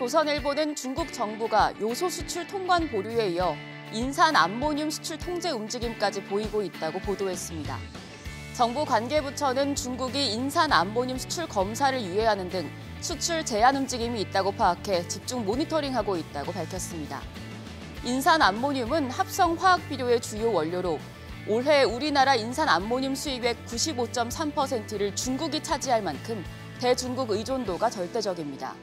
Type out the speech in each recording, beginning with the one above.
조선일보는 중국 정부가 요소 수출 통관 보류에 이어 인산 암모늄 수출 통제 움직임까지 보이고 있다고 보도했습니다. 정부 관계부처는 중국이 인산 암모늄 수출 검사를 유예하는 등 수출 제한 움직임이 있다고 파악해 집중 모니터링하고 있다고 밝혔습니다. 인산 암모늄은 합성 화학 비료의 주요 원료로 올해 우리나라 인산 암모늄 수입액 95.3%를 중국이 차지할 만큼 대중국 의존도가 절대적입니다.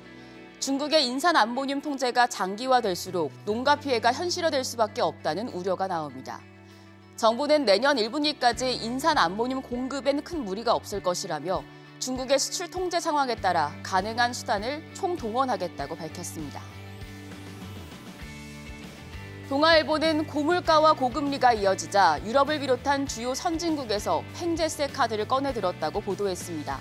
중국의 인산 암모늄 통제가 장기화될수록 농가 피해가 현실화될 수밖에 없다는 우려가 나옵니다. 정부는 내년 1분기까지 인산 암모늄 공급엔 큰 무리가 없을 것이라며 중국의 수출 통제 상황에 따라 가능한 수단을 총동원하겠다고 밝혔습니다. 동아일보는 고물가와 고금리가 이어지자 유럽을 비롯한 주요 선진국에서 팽제세 카드를 꺼내들었다고 보도했습니다.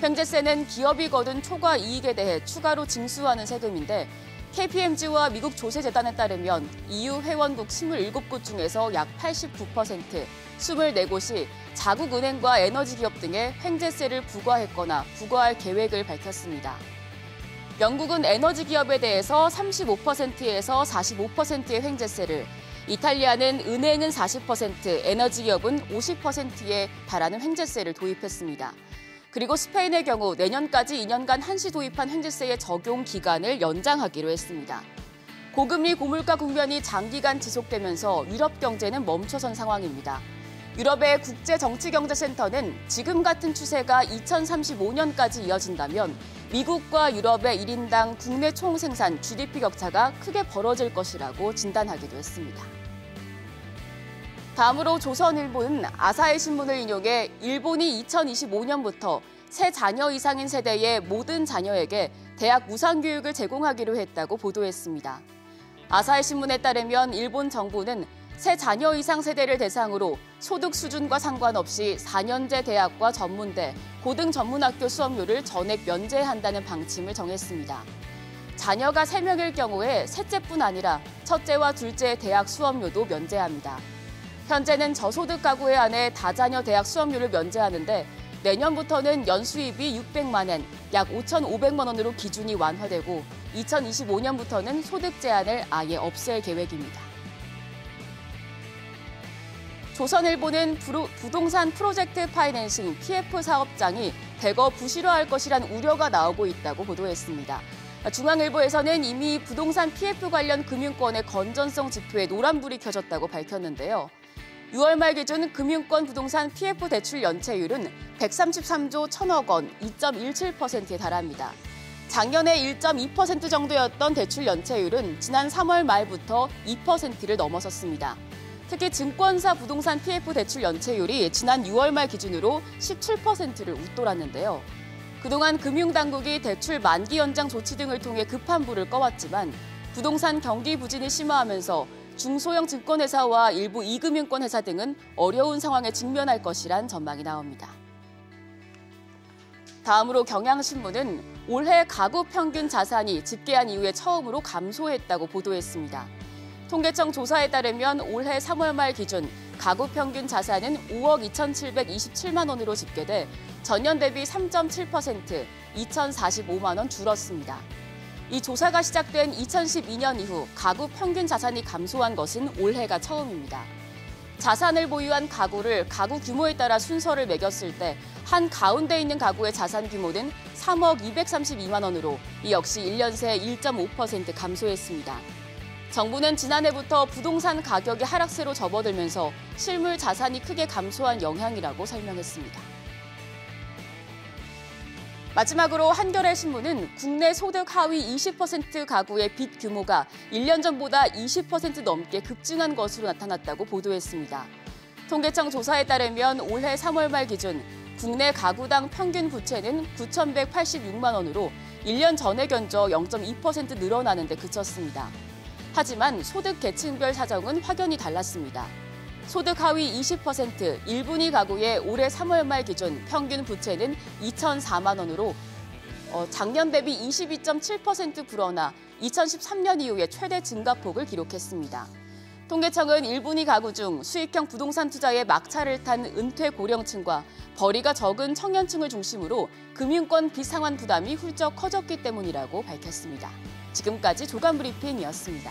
팽제세는 기업이 거둔 초과 이익에 대해 추가로 징수하는 세금인데 KPMG와 미국 조세재단에 따르면 EU 회원국 27곳 중에서 약 89%, 24곳이 자국 은행과 에너지 기업 등에 팽제세를 부과했거나 부과할 계획을 밝혔습니다. 영국은 에너지 기업에 대해서 35%에서 45%의 횡재세를, 이탈리아는 은행은 40%, 에너지 기업은 50%에 달하는 횡재세를 도입했습니다. 그리고 스페인의 경우 내년까지 2년간 한시 도입한 횡재세의 적용 기간을 연장하기로 했습니다. 고금리 고물가 국면이 장기간 지속되면서 유럽 경제는 멈춰선 상황입니다. 유럽의 국제정치경제센터는 지금 같은 추세가 2035년까지 이어진다면 미국과 유럽의 1인당 국내 총생산 GDP 격차가 크게 벌어질 것이라고 진단하기도 했습니다. 다음으로 조선일보는 아사히 신문을 인용해 일본이 2025년부터 세 자녀 이상인 세대의 모든 자녀에게 대학 무상교육을 제공하기로 했다고 보도했습니다. 아사히 신문에 따르면 일본 정부는 세 자녀 이상 세대를 대상으로 소득 수준과 상관없이 4년제 대학과 전문대, 고등전문학교 수업료를 전액 면제한다는 방침을 정했습니다. 자녀가 3명일 경우에 셋째뿐 아니라 첫째와 둘째의 대학 수업료도 면제합니다. 현재는 저소득 가구에 한해 다자녀 대학 수업료를 면제하는데 내년부터는 연수입이 600만 엔, 약 5,500만 원으로 기준이 완화되고 2025년부터는 소득 제한을 아예 없앨 계획입니다. 조선일보는 부동산 프로젝트 파이낸싱 PF 사업장이 대거 부실화할 것이란 우려가 나오고 있다고 보도했습니다. 중앙일보에서는 이미 부동산 PF 관련 금융권의 건전성 지표에 노란불이 켜졌다고 밝혔는데요. 6월 말 기준 금융권 부동산 PF 대출 연체율은 133조 1천억 원, 2.17%에 달합니다. 작년에 1.2% 정도였던 대출 연체율은 지난 3월 말부터 2%를 넘어섰습니다. 특히 증권사 부동산 PF 대출 연체율이 지난 6월 말 기준으로 17%를 웃돌았는데요. 그동안 금융당국이 대출 만기 연장 조치 등을 통해 급한 불을 꺼왔지만 부동산 경기 부진이 심화하면서 중소형 증권회사와 일부 이금융권 회사 등은 어려운 상황에 직면할 것이란 전망이 나옵니다. 다음으로 경향신문은 올해 가구 평균 자산이 집계한 이후에 처음으로 감소했다고 보도했습니다. 통계청 조사에 따르면 올해 3월 말 기준 가구 평균 자산은 5억 2,727만 원으로 집계돼 전년 대비 3.7%, 2,045만 원 줄었습니다. 이 조사가 시작된 2012년 이후 가구 평균 자산이 감소한 것은 올해가 처음입니다. 자산을 보유한 가구를 가구 규모에 따라 순서를 매겼을 때 한 가운데 있는 가구의 자산 규모는 3억 232만 원으로 이 역시 1년 새 1.5% 감소했습니다. 정부는 지난해부터 부동산 가격이 하락세로 접어들면서 실물 자산이 크게 감소한 영향이라고 설명했습니다. 마지막으로 한겨레 신문은 국내 소득 하위 20% 가구의 빚 규모가 1년 전보다 20% 넘게 급증한 것으로 나타났다고 보도했습니다. 통계청 조사에 따르면 올해 3월 말 기준 국내 가구당 평균 부채는 9,186만 원으로 1년 전에 견저 0.2% 늘어나는 데 그쳤습니다. 하지만 소득 계층별 사정은 확연히 달랐습니다. 소득 하위 20% 1분위 가구의 올해 3월 말 기준 평균 부채는 2,004만 원으로 작년 대비 22.7% 불어나 2013년 이후에 최대 증가폭을 기록했습니다. 통계청은 1분위 가구 중 수익형 부동산 투자에 막차를 탄 은퇴 고령층과 벌이가 적은 청년층을 중심으로 금융권 비상환 부담이 훌쩍 커졌기 때문이라고 밝혔습니다. 지금까지 조간 브리핑이었습니다.